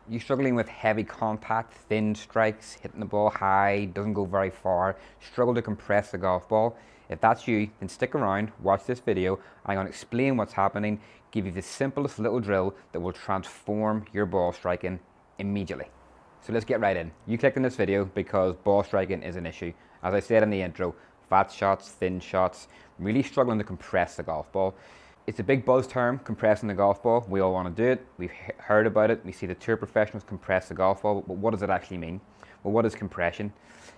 You struggling with heavy contact, thin strikes, hitting the ball high, doesn't go very far, struggle to compress the golf ball? If that's you, then stick around, watch this video, and I'm going to explain what's happening, give you the simplest little drill that will transform your ball striking immediately. So let's get right in. You clicked on this video because ball striking is an issue. As I said in the intro, fat shots, thin shots, really struggling to compress the golf ball. It's a big buzz term, compressing the golf ball. We all want to do it. We've heard about it. We see the tour professionals compress the golf ball, but what does it actually mean? Well, what is compression?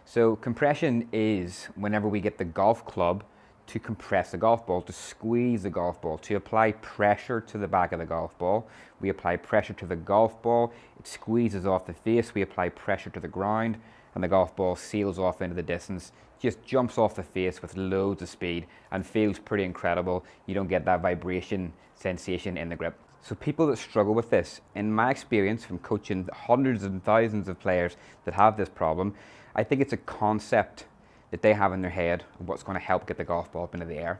So compression is whenever we get the golf club to compress the golf ball, to squeeze the golf ball, to apply pressure to the back of the golf ball. We apply pressure to the golf ball, it squeezes off the face, we apply pressure to the ground, and the golf ball sails off into the distance, just jumps off the face with loads of speed and feels pretty incredible. You don't get that vibration sensation in the grip. So people that struggle with this, in my experience from coaching hundreds and thousands of players that have this problem, I think it's a concept that they have in their head of what's going to help get the golf ball up into the air.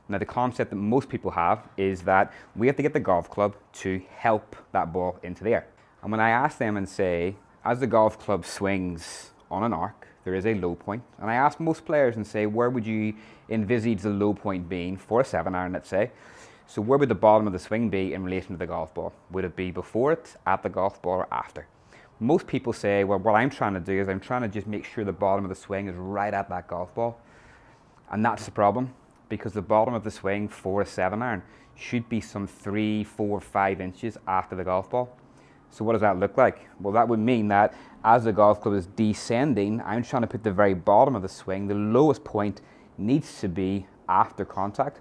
Now the concept that most people have is that we have to get the golf club to help that ball into the air. And when I ask them and say, as the golf club swings on an arc, there is a low point. And I ask most players and say, where would you envisage the low point being for a 7-iron, let's say? So where would the bottom of the swing be in relation to the golf ball? Would it be before it, at the golf ball, or after? Most people say, well, what I'm trying to do is I'm trying to just make sure the bottom of the swing is right at that golf ball. And that's the problem, because the bottom of the swing for a 7-iron should be some 3, 4, 5 inches after the golf ball. So what does that look like? Well, that would mean that as the golf club is descending, I'm trying to put the very bottom of the swing, the lowest point needs to be after contact.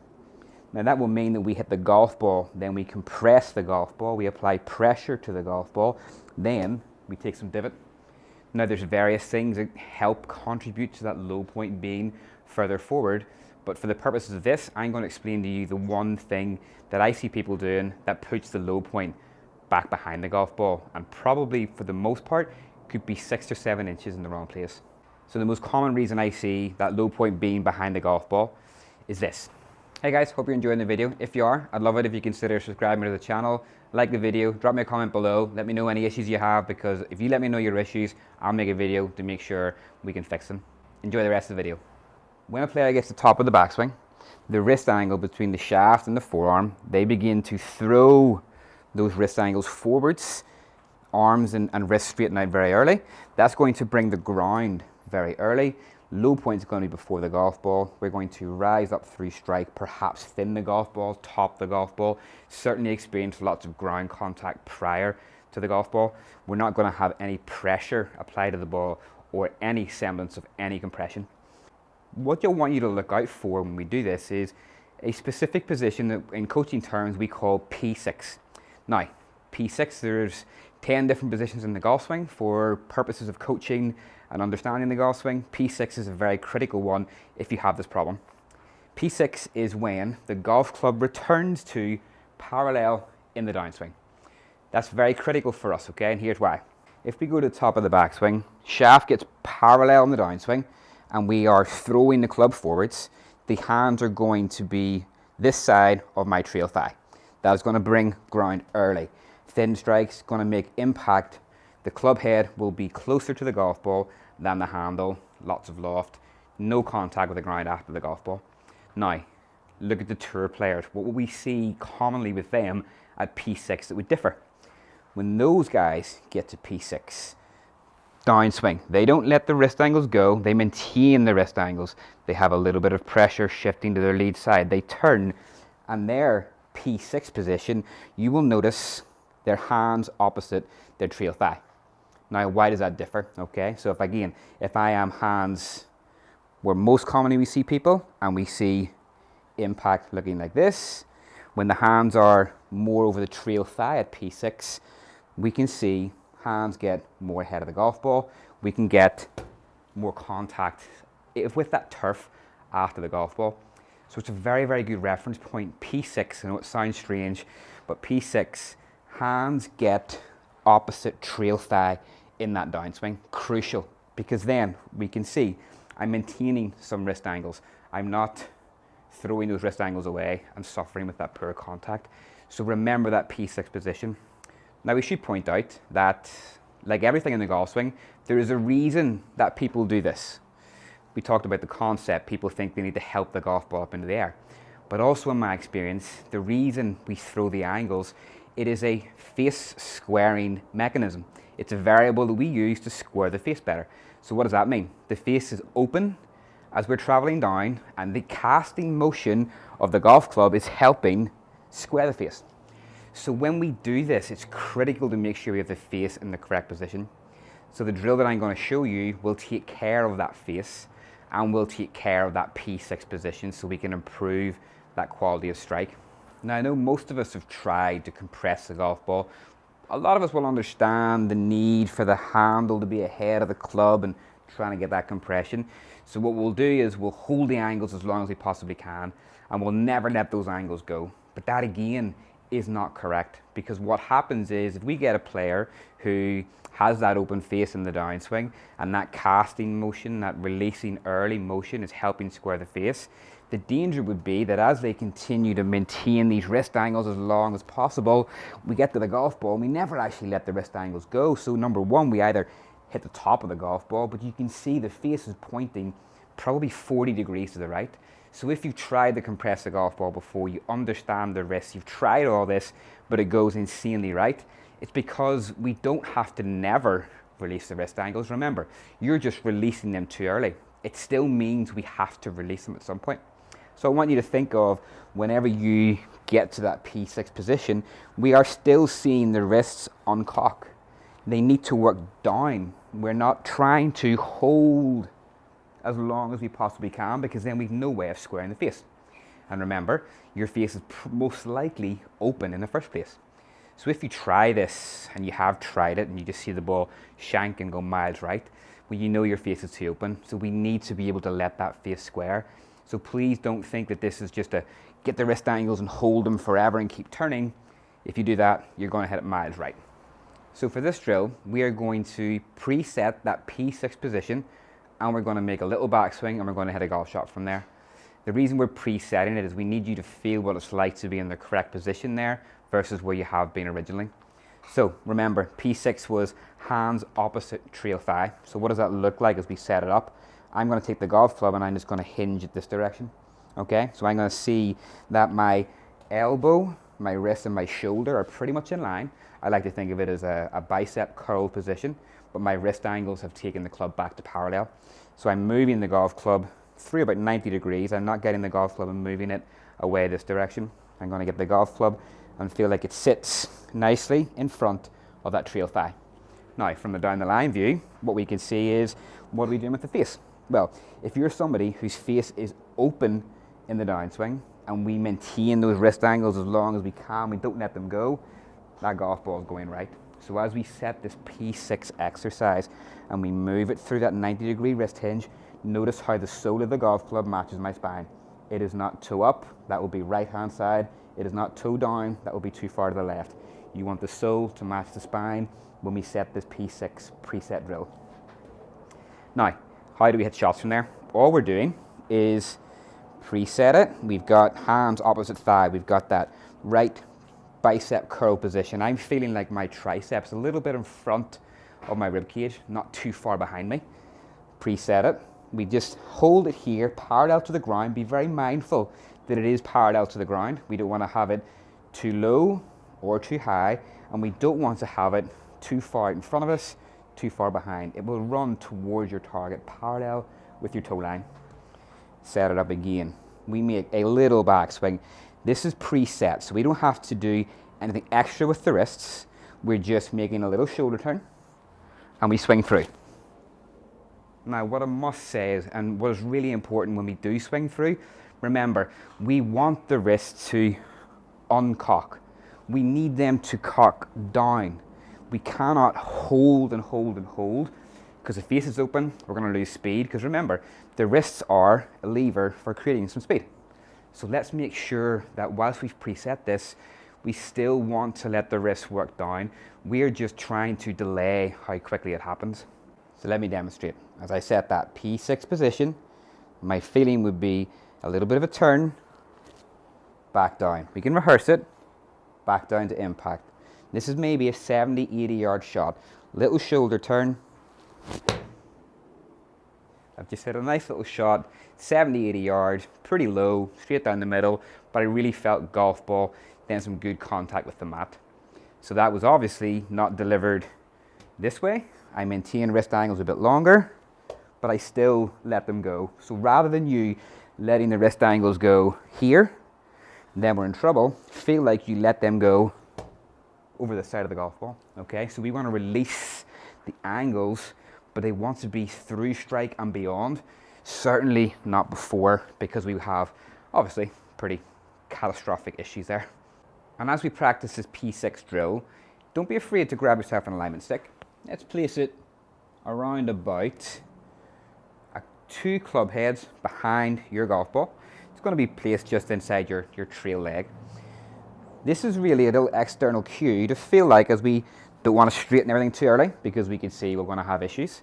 Now that will mean that we hit the golf ball, then we compress the golf ball, we apply pressure to the golf ball, then we take some divot. Now there's various things that help contribute to that low point being further forward, but for the purposes of this, I'm going to explain to you the one thing that I see people doing that puts the low point back behind the golf ball, and probably for the most part could be 6 or 7 inches in the wrong place. So the most common reason I see that low point being behind the golf ball is this. Hey guys, hope you're enjoying the video. If you are, I'd love it if you consider subscribing to the channel, like the video, drop me a comment below, let me know any issues you have, because if you let me know your issues, I'll make a video to make sure we can fix them. Enjoy the rest of the video. When a player gets to the top of the backswing, the wrist angle between the shaft and the forearm, they begin to throw those wrist angles forwards, arms and wrists straighten out very early. That's going to bring the ground very early. Low point is going to be before the golf ball. We're going to rise up through strike, perhaps thin the golf ball, top the golf ball, certainly experience lots of ground contact prior to the golf ball. We're not going to have any pressure applied to the ball or any semblance of any compression. What I want you to look out for when we do this is a specific position that in coaching terms we call P6. Now, P6, there's 10 different positions in the golf swing for purposes of coaching and understanding the golf swing. P6 is a very critical one if you have this problem. P6 is when the golf club returns to parallel in the downswing. That's very critical for us, okay? And here's why. If we go to the top of the backswing, shaft gets parallel in the downswing, and we are throwing the club forwards, the hands are going to be this side of my trail thigh. That is going to bring ground early. Thin strikes, going to make impact. The club head will be closer to the golf ball than the handle. Lots of loft. No contact with the ground after the golf ball. Now, look at the tour players. What will we see commonly with them at P6 that would differ? When those guys get to P6, downswing, they don't let the wrist angles go. They maintain the wrist angles. They have a little bit of pressure shifting to their lead side. They turn, and their P6 position, you will notice their hands opposite their trail thigh. Now, why does that differ? Okay, so if I am hands where most commonly we see people, and we see impact looking like this, when the hands are more over the trail thigh at P6, we can see hands get more ahead of the golf ball. We can get more contact with that turf after the golf ball. So it's a very, very good reference point. P6, I know it sounds strange, but P6, hands get opposite trail thigh in that downswing. Crucial, because then we can see I'm maintaining some wrist angles. I'm not throwing those wrist angles away and suffering with that poor contact. So remember that P6 position. Now we should point out that, like everything in the golf swing, there is a reason that people do this. We talked about the concept. People think they need to help the golf ball up into the air. But also in my experience, the reason we throw the angles, it is a face squaring mechanism. It's a variable that we use to square the face better. So what does that mean? The face is open as we're traveling down, and the casting motion of the golf club is helping square the face. So when we do this, it's critical to make sure we have the face in the correct position. So the drill that I'm going to show you will take care of that face and will take care of that P6 position so we can improve that quality of strike. Now I know most of us have tried to compress the golf ball. A lot of us will understand the need for the handle to be ahead of the club and trying to get that compression. So what we'll do is we'll hold the angles as long as we possibly can, and we'll never let those angles go. But that again is not correct, because what happens is if we get a player who has that open face in the downswing and that casting motion, that releasing early motion is helping square the face, the danger would be that as they continue to maintain these wrist angles as long as possible, we get to the golf ball and we never actually let the wrist angles go. So number one, we either hit the top of the golf ball, but you can see the face is pointing probably 40 degrees to the right. So if you've tried to compress the golf ball before, you understand the risks, you've tried all this, but it goes insanely right, it's because we don't have to never release the wrist angles. Remember, you're just releasing them too early. It still means we have to release them at some point. So I want you to think of whenever you get to that P6 position, we are still seeing the wrists uncock. They need to work down. We're not trying to hold as long as we possibly can, because then we've no way of squaring the face. And remember, your face is most likely open in the first place. So if you try this, and you have tried it, and you just see the ball shank and go miles right, well, you know your face is too open. So we need to be able to let that face square. So please don't think that this is just a get the wrist angles and hold them forever and keep turning. If you do that, you're going to hit it miles right. So for this drill, we are going to preset that P6 position, and we're going to make a little backswing, and we're going to hit a golf shot from there. The reason we're presetting it is we need you to feel what it's like to be in the correct position there versus where you have been originally. So remember, P6 was hands opposite trail thigh. So what does that look like as we set it up? I'm going to take the golf club and I'm just going to hinge it this direction. Okay, so I'm going to see that my elbow, my wrist and my shoulder are pretty much in line. I like to think of it as a bicep curl position, but my wrist angles have taken the club back to parallel. So I'm moving the golf club through about 90 degrees. I'm not getting the golf club and moving it away this direction. I'm going to get the golf club and feel like it sits nicely in front of that trail thigh. Now, from the down the line view, what we can see is, what are we doing with the face? Well, if you're somebody whose face is open in the downswing and we maintain those wrist angles as long as we can, we don't let them go, that golf ball is going right. So as we set this P6 exercise and we move it through that 90-degree wrist hinge, notice how the sole of the golf club matches my spine. It is not toe up, that will be right hand side. It is not toe down, that will be too far to the left. You want the sole to match the spine when we set this P6 preset drill. Now, how do we hit shots from there? All we're doing is preset it. We've got hands opposite thigh. We've got that right bicep curl position. I'm feeling like my triceps a little bit in front of my rib cage, not too far behind me. Preset it. We just hold it here parallel to the ground. Be very mindful that it is parallel to the ground. We don't want to have it too low or too high, and we don't want to have it too far in front of us, too far behind. It will run towards your target parallel with your toe line. Set it up again. We make a little backswing. This is preset, so we don't have to do anything extra with the wrists. We're just making a little shoulder turn and we swing through. Now, what I must say is, and what is really important when we do swing through, remember, we want the wrists to uncock. We need them to cock down. We cannot hold and hold and hold, because the face is open, we're going to lose speed, because remember, the wrists are a lever for creating some speed. So let's make sure that whilst we've preset this, we still want to let the wrists work down. We're just trying to delay how quickly it happens. So let me demonstrate. As I set that P6 position, my feeling would be a little bit of a turn, back down. We can rehearse it, back down to impact. This is maybe a 70, 80 yard shot. Little shoulder turn. I've just hit a nice little shot, 70, 80 yards, pretty low, straight down the middle, but I really felt golf ball, then some good contact with the mat. So that was obviously not delivered this way. I maintained wrist angles a bit longer, but I still let them go. So rather than you letting the wrist angles go here, then we're in trouble, feel like you let them go over the side of the golf ball, okay? So we want to release the angles, but they want to be through strike and beyond. Certainly not before, because we have obviously pretty catastrophic issues there. And as we practice this P6 drill, don't be afraid to grab yourself an alignment stick. Let's place it around about 2 club heads behind your golf ball. It's going to be placed just inside your trail leg. This is really a little external cue to feel like, as we don't want to straighten everything too early because we can see we're going to have issues.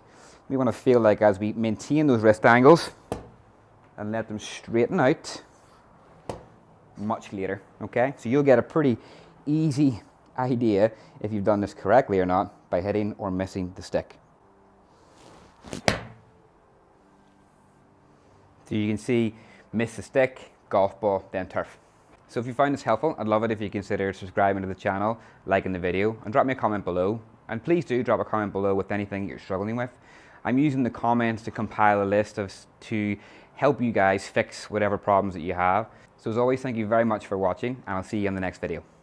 We want to feel like as we maintain those wrist angles and let them straighten out much later, okay? So you'll get a pretty easy idea if you've done this correctly or not by hitting or missing the stick. So you can see, miss the stick, golf ball, then turf. So if you find this helpful, I'd love it if you consider subscribing to the channel, liking the video, and drop me a comment below. And please do drop a comment below with anything you're struggling with. I'm using the comments to compile a list to help you guys fix whatever problems that you have. So as always, thank you very much for watching, and I'll see you in the next video.